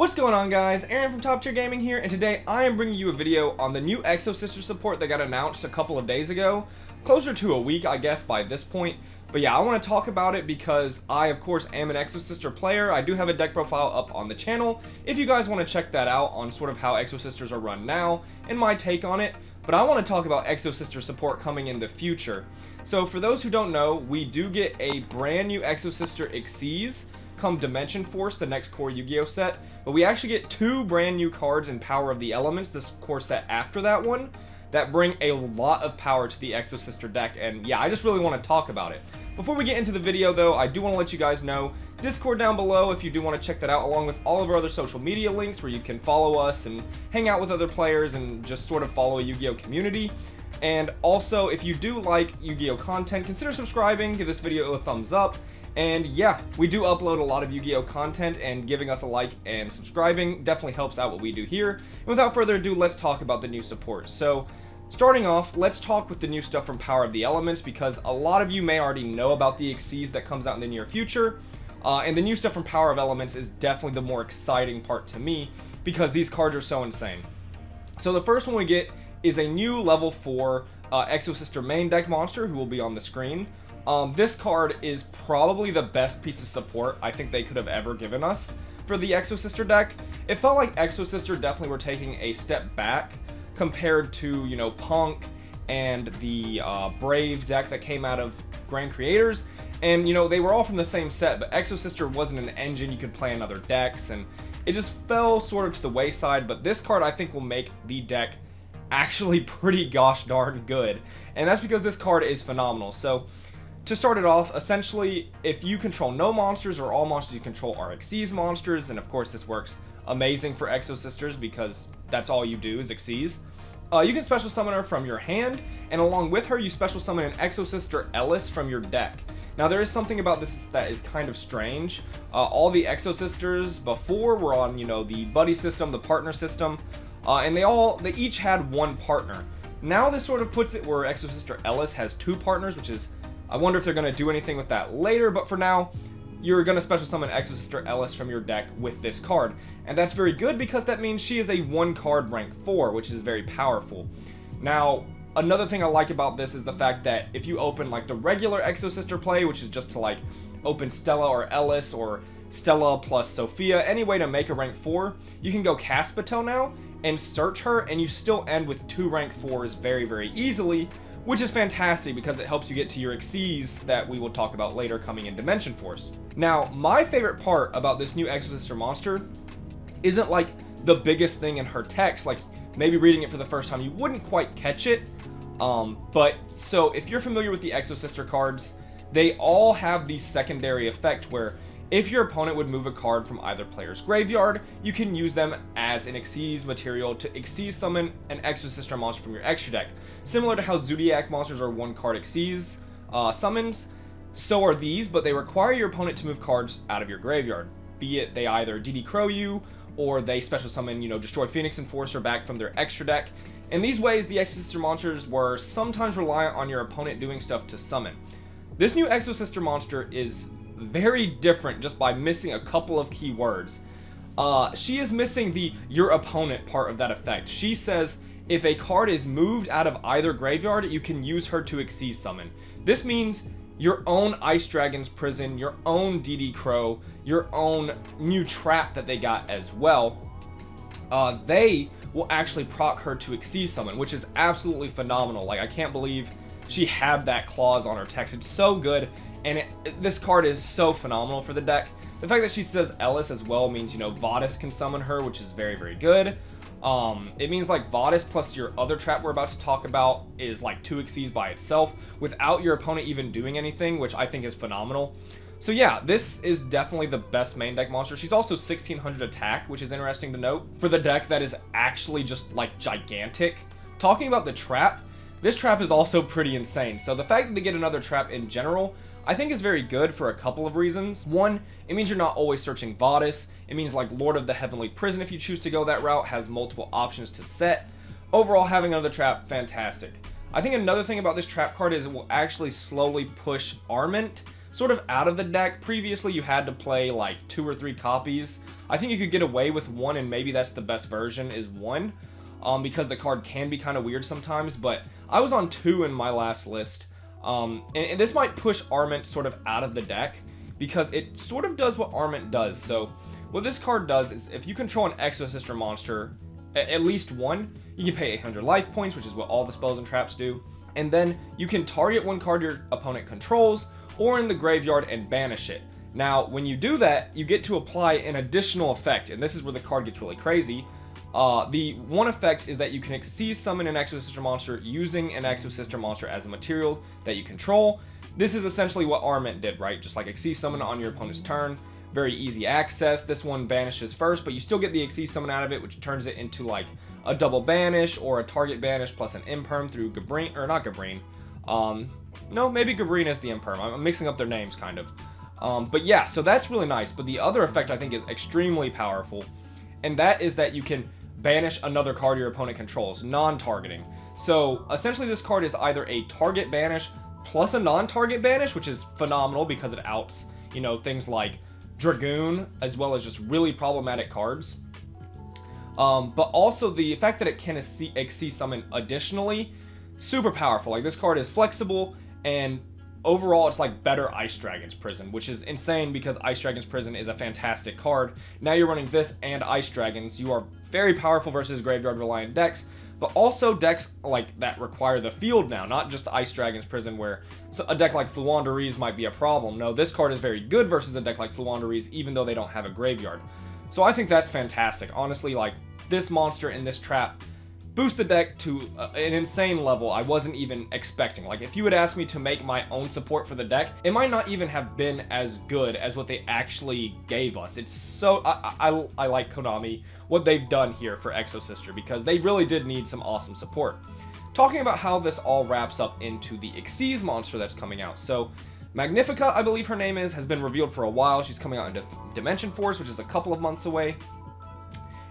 What's going on, guys? Aaron from Top Tier Gaming here, and today I am bringing you a video on the new Exosister support that got announced a couple of days ago. Closer to a week, I guess, by this point. But yeah, I want to talk about it because I, of course, am an Exosister player. I do have a deck profile up on the channel if you guys want to check that out on sort of how Exosisters are run now and my take on it. But I want to talk about Exosister support coming in the future. So for those who don't know, we do get a brand new Exosister Xyz come Dimension Force, the next core Yu-Gi-Oh set, but we actually get two brand new cards in Power of the Elements, this core set after that one, that bring a lot of power to the Exosister deck, and yeah, I just really want to talk about it. Before we get into the video though, I do want to let you guys know, Discord down below if you do want to check that out, along with all of our other social media links where you can follow us and hang out with other players and just sort of follow a Yu-Gi-Oh community. And also, if you do like Yu-Gi-Oh content, consider subscribing, give this video a thumbs up. And yeah, we do upload a lot of Yu-Gi-Oh content, and giving us a like and subscribing definitely helps out what we do here. And without further ado, let's talk about the new support. So, starting off, let's talk with the new stuff from Power of the Elements, because a lot of you may already know about the Xyz that comes out in the near future. And the new stuff from Power of Elements is definitely the more exciting part to me, because these cards are so insane. So the first one we get is a new level 4 Exosister main deck monster who will be on the screen. This card is probably the best piece of support I think they could have ever given us for the Exosister deck. It felt like Exosister definitely were taking a step back compared to, you know, Punk and the Brave deck that came out of Grand Creators. And, you know, they were all from the same set, but Exosister wasn't an engine you could play in other decks, and it just fell sort of to the wayside. But this card I think will make the deck actually pretty gosh darn good, and that's because this card is phenomenal. So to start it off, essentially, if you control no monsters or all monsters you control are Xyz monsters, and of course this works amazing for Exosisters because that's all you do is Xyz. You can special summon her from your hand, and along with her you special summon an Exosister Ellis from your deck. Now there is something about this that is kind of strange. All the Exosisters before were on, you know, the buddy system, the partner system, and they each had one partner. Now this sort of puts it where Exosister Ellis has two partners, which is, I wonder if they're going to do anything with that later, but for now, you're going to special summon Exosister Ellis from your deck with this card. And that's very good because that means she is a 1-card rank 4, which is very powerful. Now, another thing I like about this is the fact that if you open like the regular Exosister play, which is just to like open Stella or Ellis or Stella plus Sophia, any way to make a rank 4, you can go Caspito now and search her, and you still end with 2 rank 4s very, very easily, which is fantastic because it helps you get to your Xyz that we will talk about later coming in Dimension Force. Now, my favorite part about this new Exosister monster isn't like the biggest thing in her text, like maybe reading it for the first time you wouldn't quite catch it, but so if you're familiar with the Exosister cards, they all have the secondary effect where if your opponent would move a card from either player's graveyard, you can use them as an Xyz material to Xyz summon an Exosister monster from your extra deck. Similar to how Zodiac monsters are 1-card Xyz summons, so are these, but they require your opponent to move cards out of your graveyard. Be it they either DD Crow you, or they special summon, you know, Destroy Phoenix Enforcer back from their extra deck. In these ways, the Exosister monsters were sometimes reliant on your opponent doing stuff to summon. This new Exosister monster is very different just by missing a couple of key words. She is missing the your opponent part of that effect. She says if a card is moved out of either graveyard, you can use her to Xyz summon. This means your own Ice Dragon's Prison, your own DD Crow, your own new trap that they got as well, they will actually proc her to Xyz summon, which is absolutely phenomenal. Like, I can't believe she had that clause on her text. It's so good, and this card is so phenomenal for the deck. The fact that she says Ellis as well means, you know, Vadis can summon her, which is very, very good. It means like Vadis plus your other trap we're about to talk about is like 2 Xyz by itself without your opponent even doing anything, which I think is phenomenal. So yeah, this is definitely the best main deck monster. She's also 1600 attack, which is interesting to note for the deck that is actually just like gigantic. Talking about the trap, this trap is also pretty insane. So the fact that they get another trap in general, I think is very good for a couple of reasons. One, it means you're not always searching Vadis. It means like Lord of the Heavenly Prison, if you choose to go that route, has multiple options to set. Overall, having another trap, fantastic. I think another thing about this trap card is it will actually slowly push Armament. sort of out of the deck. Previously, you had to play like 2 or 3 copies. I think you could get away with 1, and maybe that's the best version is 1, because the card can be kind of weird sometimes, but I was on 2 in my last list. And this might push Arment sort of out of the deck, because it sort of does what Arment does. So what this card does is if you control an Exosister monster, at least 1, you can pay 800 life points, which is what all the spells and traps do. And then you can target 1 card your opponent controls or in the graveyard and banish it. Now, when you do that, you get to apply an additional effect, and this is where the card gets really crazy. The one effect is that you can Exceed summon an Exosister monster using an Exosister monster as a material that you control. This is essentially what Arment did, right? Just like Exceed summon on your opponent's turn. Very easy access. This one banishes first, but you still get the Exceed summon out of it, which turns it into like a double banish or a target banish plus an imperm through Gabrine, or not Gabrine. No, maybe Gabrine is the imperm. I'm mixing up their names kind of. But yeah, so that's really nice. But the other effect I think is extremely powerful, and that is that you can banish another card your opponent controls, non-targeting. So essentially this card is either a target banish plus a non-target banish, which is phenomenal because it outs, you know, things like Dragoon, as well as just really problematic cards. But also the fact that it can Exceed summon additionally, super powerful. Like, this card is flexible, and overall it's like better Ice Dragon's Prison, which is insane because Ice Dragon's Prison is a fantastic card. Now you're running this and Ice Dragons. You are very powerful versus graveyard reliant decks, but also decks like that require the field now, not just Ice Dragon's Prison, where a deck like Fluandereeze might be a problem. No, this card is very good versus a deck like Fluandereeze, even though they don't have a graveyard. So I think that's fantastic. Honestly, like, this monster in this trap boost the deck to an insane level I wasn't even expecting. Like, if you had asked me to make my own support for the deck, it might not even have been as good as what they actually gave us. It's so, I like Konami, what they've done here for Exosister, because they really did need some awesome support. Talking about how this all wraps up into the Xyz monster that's coming out. So Magnifica, I believe her name is, has been revealed for a while. She's coming out in Dimension Force, which is a couple of months away.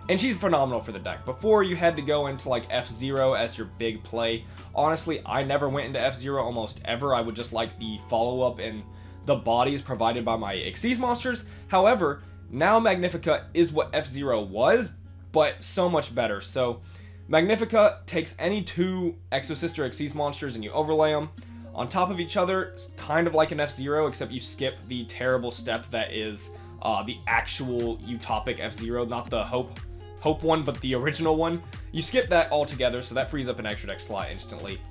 And she's phenomenal for the deck. Before, you had to go into like F-Zero as your big play. Honestly, I never went into F-Zero almost ever. I would just like the follow-up and the bodies provided by my Xyz monsters. However, now Magnifica is what F-Zero was, but so much better. So Magnifica takes any 2 Exosister Xyz monsters and you overlay them on top of each other, kind of like an F-Zero, except you skip the terrible step that is the actual utopic F-Zero, not the Hope one, but the original one. You skip that altogether, so that frees up an extra deck slot instantly.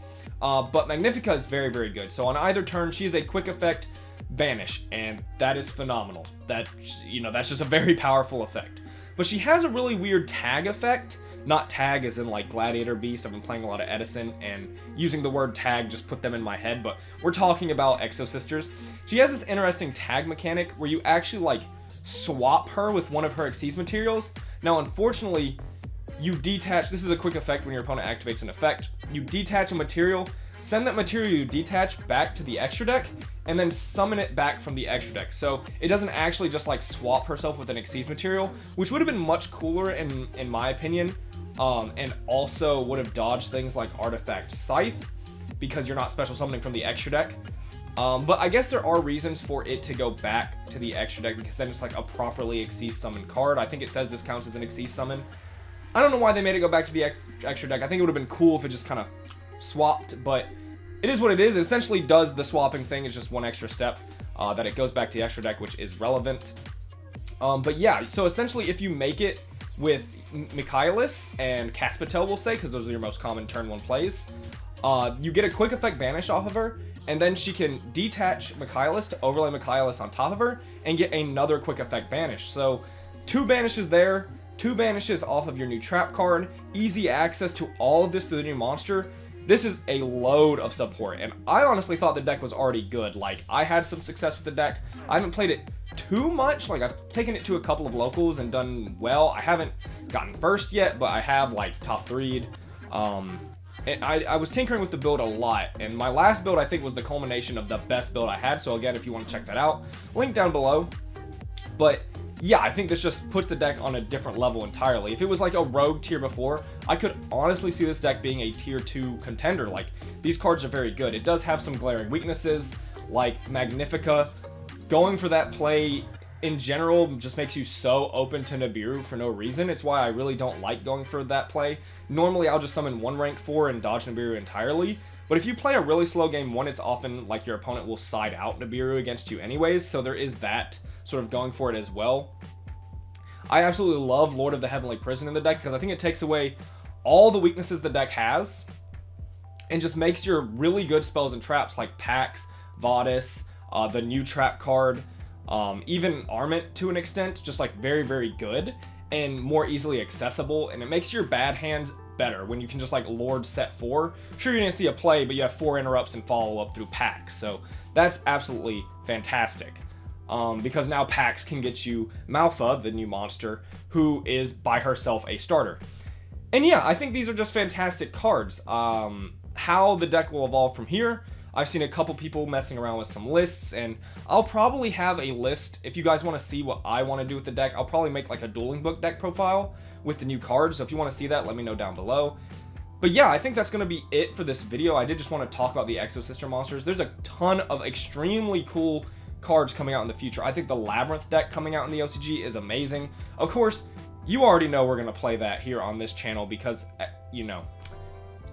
But Magnifica is very, very good. So on either turn, she is a quick effect banish, and that is phenomenal. That, you know, that's just a very powerful effect. But she has a really weird tag effect. Not tag as in like Gladiator Beast. I've been playing a lot of Edison, and using the word tag just put them in my head, but we're talking about Exosisters. She has this interesting tag mechanic where you actually like swap her with one of her Xyz materials. Now, unfortunately, you detach, this is a quick effect when your opponent activates an effect. You detach a material, send that material you detach back to the extra deck, and then summon it back from the extra deck. So it doesn't actually just like swap herself with an Xyz material, which would have been much cooler in my opinion, and also would have dodged things like Artifact Scythe, because you're not special summoning from the extra deck. But I guess there are reasons for it to go back to the extra deck, because then it's like a properly Xyz summon card. I think it says this counts as an Xyz summon. I don't know why they made it go back to the extra deck. I think it would have been cool if it just kind of swapped, but it is what it is. It essentially does the swapping thing. It's just one extra step that it goes back to the extra deck, which is relevant. But yeah, so essentially if you make it with Michaelis and Caspitel, we'll say, because those are your most common turn 1 plays, you get a quick effect banish off of her, and then she can detach Michaelis to overlay Michaelis on top of her and get another quick effect banish. So 2 banishes there, 2 banishes off of your new trap card, easy access to all of this through the new monster. This is a load of support, and I honestly thought the deck was already good. Like, I had some success with the deck. I haven't played it too much. Like, I've taken it to a couple of locals and done well. I haven't gotten first yet, but I have like top 3'd. And I was tinkering with the build a lot, and my last build I think was the culmination of the best build I had. So again, if you want to check that out, link down below. But yeah, I think this just puts the deck on a different level entirely. If it was like a rogue tier before, I could honestly see this deck being a tier 2 contender. Like, these cards are very good. It does have some glaring weaknesses, like Magnifica going for that play in general just makes you so open to Nibiru for no reason. It's why I really don't like going for that play. Normally I'll just summon 1 rank 4 and dodge Nibiru entirely, but if you play a really slow game 1, it's often like your opponent will side out Nibiru against you anyways, so there is that sort of going for it as well. I absolutely love Lord of the Heavenly Prison in the deck because I think it takes away all the weaknesses the deck has and just makes your really good spells and traps like Pax, Vadis, the new trap card, even Armament to an extent, just like very, very good and more easily accessible, and it makes your bad hand better when you can just like Lord set 4. Sure, you're gonna see a play, but you have 4 interrupts and follow up through Pax, so that's absolutely fantastic. Because now Pax can get you Malfa, the new monster, who is by herself a starter. And yeah, I think these are just fantastic cards. How the deck will evolve from here, I've seen a couple people messing around with some lists, and I'll probably have a list. If you guys want to see what I want to do with the deck, I'll probably make like a dueling book deck profile with the new cards, so if you want to see that, let me know down below. But yeah, I think that's going to be it for this video. I did just want to talk about the Exosister monsters. There's a ton of extremely cool cards coming out in the future. I think the Labyrinth deck coming out in the OCG is amazing. Of course, you already know we're going to play that here on this channel because, you know,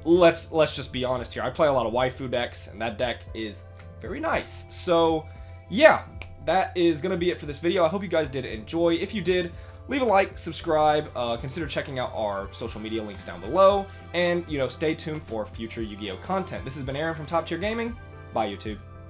let's just be honest here. I play a lot of waifu decks, and that deck is very nice. So, yeah, that is going to be it for this video. I hope you guys did enjoy. If you did, leave a like, subscribe, consider checking out our social media links down below, and, you know, stay tuned for future Yu-Gi-Oh! Content. This has been Aaron from Top Tier Gaming. Bye, YouTube.